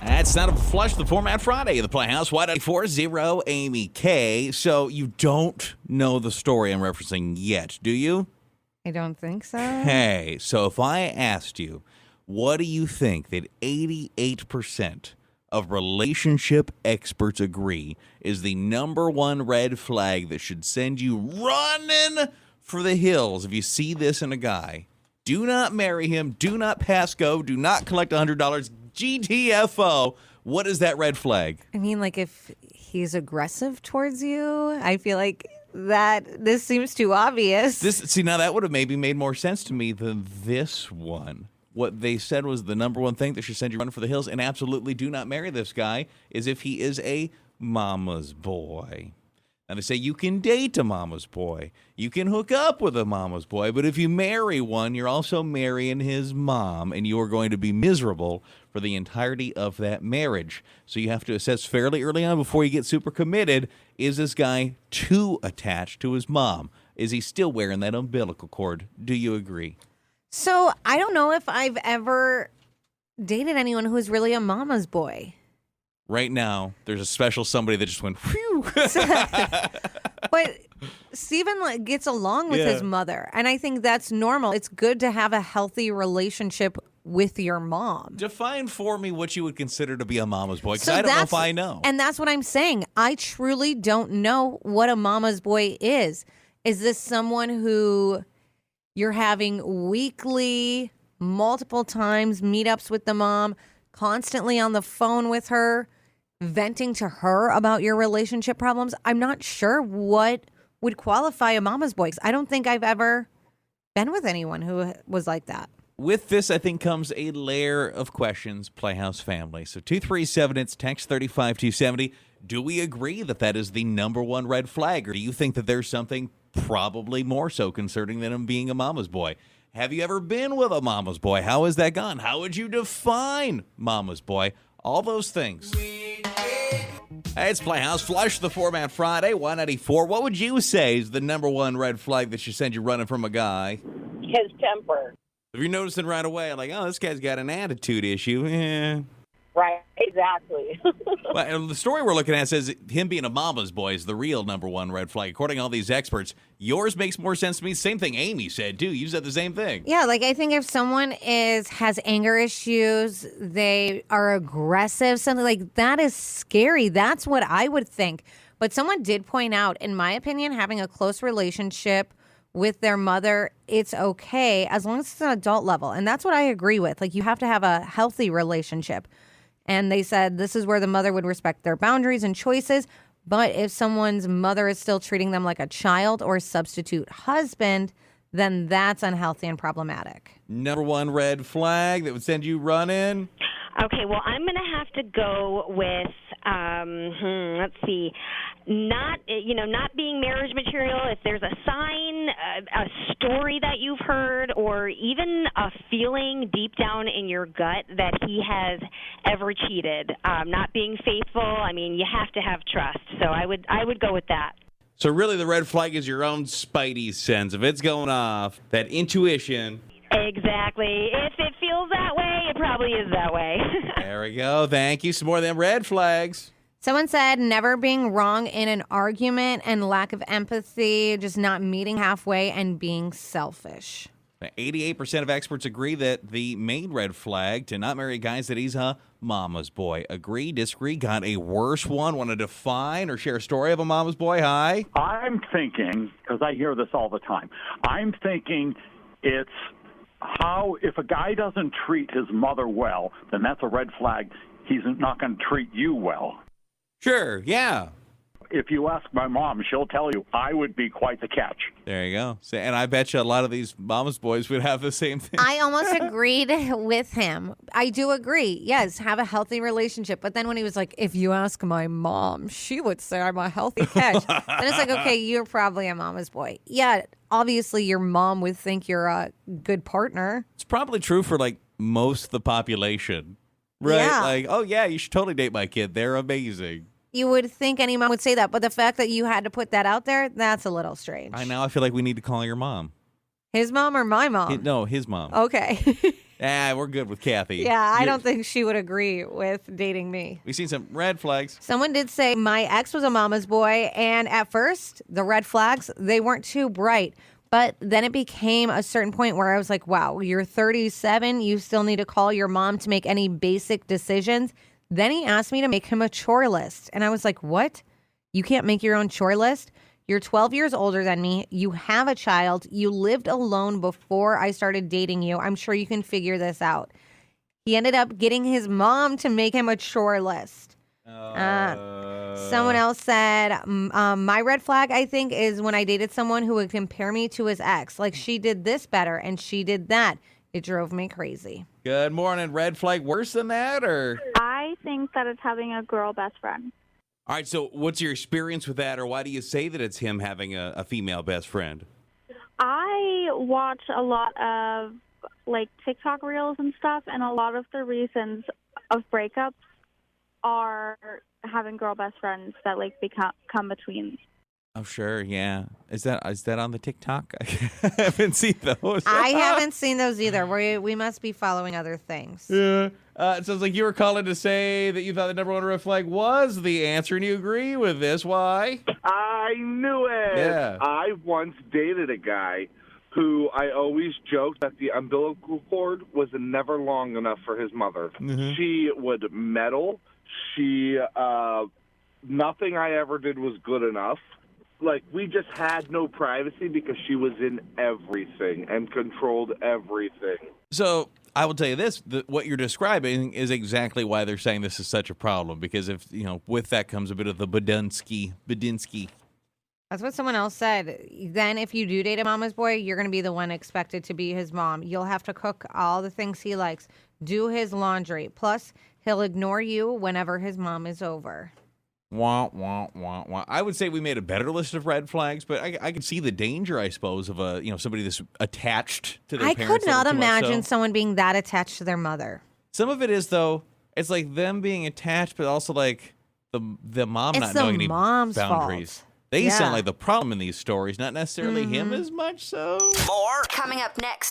That's not a flush the format Friday of the Playhouse. Y940 Amy K. So you don't know the story I'm referencing yet, do you? I don't think so. Hey, so if I asked you, what do you think that 88% of relationship experts agree is the number one red flag that should send you running for the hills if you see this in a guy? Do not marry him. Do not pass go. Do not collect $100. GTFO. What is that red flag? I mean, like if he's aggressive towards you, I feel like this seems too obvious. Now that would have maybe made more sense to me than this one. What they said was the number one thing that should send you running for the hills, and absolutely do not marry this guy, is if he is a mama's boy. Now they say you can date a mama's boy. You can hook up with a mama's boy, but if you marry one, you're also marrying his mom, and you are going to be miserable for the entirety of that marriage. So you have to assess fairly early on before you get super committed, is this guy too attached to his mom? Is he still wearing that umbilical cord? Do you agree? So I don't know if I've ever dated anyone who's really a mama's boy. Right now, there's a special somebody that just went, whew. But Steven gets along with his mother, and I think that's normal. It's good to have a healthy relationship with your mom. Define for me what you would consider to be a mama's boy, because I don't know if I know. And that's what I'm saying. I truly don't know what a mama's boy is. Is this someone who you're having weekly, multiple times meetups with the mom, constantly on the phone with her, venting to her about your relationship problems? I'm not sure what would qualify a mama's boy. I don't think I've ever been with anyone who was like that. With this, I think, comes a layer of questions, Playhouse family. So 237, it's text 35270. Do we agree that that is the number one red flag? Or do you think that there's something probably more so concerning than him being a mama's boy? Have you ever been with a mama's boy? How has that gone? How would you define mama's boy? All those things. Hey, it's Playhouse. Flush the format Friday, 194. What would you say is the number one red flag that should send you running from a guy? His temper. If you're noticing right away, like, oh, this guy's got an attitude issue. Right, exactly. Well, the story we're looking at says him being a mama's boy is the real number one red flag. According to all these experts, yours makes more sense to me. Same thing Amy said, too. You said the same thing. Yeah, like I think if someone has anger issues, they are aggressive, something like that is scary. That's what I would think. But someone did point out, in my opinion, having a close relationship with their mother, it's okay as long as it's an adult level. And that's what I agree with. Like, you have to have a healthy relationship. And they said this is where the mother would respect their boundaries and choices. But if someone's mother is still treating them like a child or a substitute husband, then that's unhealthy and problematic. Number one red flag that would send you running? Okay, well, I'm going to have to go with, let's see, not being marriage material. If there's a sign, a story that you've heard, or even a feeling deep down in your gut that he has ever cheated, not being faithful, I mean, you have to have trust. So I would go with that. So really the red flag is your own spidey sense. If it's going off, that intuition. Exactly. If it feels that way, it probably is that way. There we go. Thank you. Some more of them red flags. Someone said never being wrong in an argument and lack of empathy, just not meeting halfway and being selfish. 88% of experts agree that the main red flag to not marry guys that he's a mama's boy. Agree, disagree, got a worse one? Want to define or share a story of a mama's boy? Hi. I'm thinking, because I hear this all the time, I'm thinking it's how if a guy doesn't treat his mother well, then that's a red flag. He's not going to treat you well. Sure, yeah. If you ask my mom, she'll tell you I would be quite the catch. There you go. And I bet you a lot of these mama's boys would have the same thing. I almost agreed with him. I do agree. Yes, have a healthy relationship. But then when he was like, if you ask my mom, she would say I'm a healthy catch. Then it's like, okay, you're probably a mama's boy. Yeah, obviously your mom would think you're a good partner. It's probably true for like most of the population, right? Yeah. Like, oh yeah, you should totally date my kid. They're amazing. You would think any mom would say that, but the fact that you had to put that out there, that's a little strange. I feel like we need to call your mom. His mom or my mom? No, his mom. Okay. We're good with Kathy. Yeah, I don't think she would agree with dating me. We've seen some red flags. Someone did say my ex was a mama's boy, and at first, the red flags, they weren't too bright. But then it became a certain point where I was like, wow, you're 37, you still need to call your mom to make any basic decisions. Then he asked me to make him a chore list. And I was like, what? You can't make your own chore list? You're 12 years older than me. You have a child. You lived alone before I started dating you. I'm sure you can figure this out. He ended up getting his mom to make him a chore list. Someone else said, my red flag, I think, is when I dated someone who would compare me to his ex. Like, she did this better and she did that. It drove me crazy. Good morning. Red flag worse than that, or? I think that it's having a girl best friend. All right, so what's your experience with that, or why do you say that it's him having a female best friend? I watch a lot of TikTok reels and stuff, and a lot of the reasons of breakups are having girl best friends that come between. Oh, sure, yeah. Is that on the TikTok? I haven't seen those. I haven't seen those either. We must be following other things. Yeah. It sounds like you were calling to say that you thought the number one red flag was the answer, and you agree with this. Why? I knew it. Yeah. I once dated a guy who I always joked that the umbilical cord was never long enough for his mother. Mm-hmm. She would meddle. Nothing I ever did was good enough. We just had no privacy because she was in everything and controlled everything. So I will tell you this: what you're describing is exactly why they're saying this is such a problem. Because if with that comes a bit of the Badinsky. That's what someone else said. Then if you do date a mama's boy, you're going to be the one expected to be his mom. You'll have to cook all the things he likes, do his laundry. Plus, he'll ignore you whenever his mom is over. Wah, wah, wah, wah. I would say we made a better list of red flags, but I can see the danger, I suppose, of somebody that's attached to their I parents. could not too much imagine so. someone being that attached to their mother. Some of it is, though, it's like them being attached, but also like the mom It's not the knowing any mom's boundaries. fault. They Yeah. sound like the problem in these stories, not necessarily him as much so. More coming up next.